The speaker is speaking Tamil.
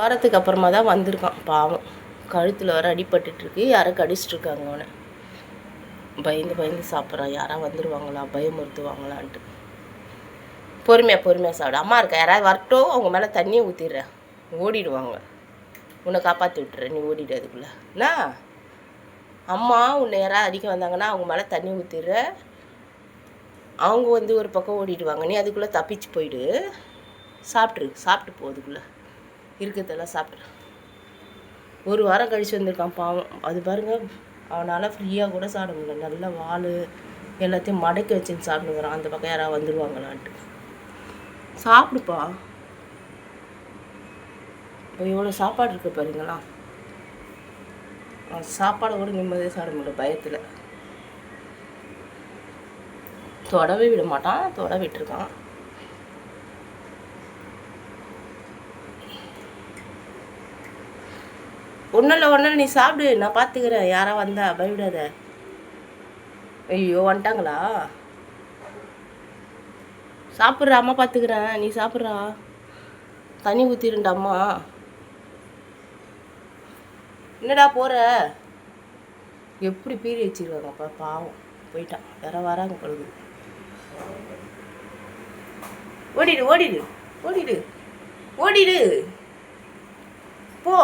வாரத்துக்கு அப்புறமா தான் வந்திருக்கான் பாவம். கழுத்தில் வர அடிபட்டுருக்கு. யாரோ கடிச்சிட்ருக்காங்க அவனை. பயந்து பயந்து சாப்பிட்றான். யாராவது வந்துடுவாங்களா, பயமுறுத்துவாங்களான்ட்டு. பொறுமையாக சாப்பிடு. அம்மா இருக்கா, யாராவது வரட்டும், அவங்க மேலே தண்ணியை ஊற்றிடுறேன், ஓடிடுவாங்க. உன்னை காப்பாற்றி விட்டுறேன், நீ ஓடிடு. அதுக்குள்ளே என்ன அம்மா உன்னை யாராவது அடிக்க வந்தாங்கன்னா அவங்க மேலே தண்ணி ஊற்றிடுற, அவங்க வந்து ஒரு பக்கம் ஓடிடுவாங்க, நீ அதுக்குள்ளே தப்பிச்சு போயிடு. சாப்பிட்டு போ. அதுக்குள்ளே இருக்கிறதெல்லாம் சாப்பிட்ரு. ஒரு வாரம் கழித்து வந்திருக்கான் பாவம். அது பாருங்கள், அவனால் ஃப்ரீயாக கூட சாப்பிட முடியல. நல்ல வால் எல்லாத்தையும் மடக்கி வச்சுன்னு சாப்பிடுங்கிறான். அந்த பக்கம் யாராவது வந்துடுவாங்களான்ட்டு. சாப்பிடுப்பா. இப்போ எவ்வளோ சாப்பாடு இருக்குது பாருங்களா. சாப்பாடை கூட நிம்மதியாக சாப்பிட முடியல பயத்தில். தொடவே விட மாட்டான், தொட விட்டுருக்கான். ஒன்றும் இல்லை நீ சாப்பிடு, நான் பார்த்துக்கிறேன். யாராவது வந்தா பயவிடாத. ஐயோ வந்துட்டாங்களா? சாப்பிட்ற, அம்மா பார்த்துக்கிறேன், நீ சாப்பிட்றா. தண்ணி ஊற்றிருண்டா அம்மா. என்னடா போகிற? எப்படி பீறி வச்சுருக்காங்கப்பா பாவம். போயிட்டான். வேற வராங்க பொழுது. ஓடிடு ஓடிடு ஓடிடு ஓடிடு போ.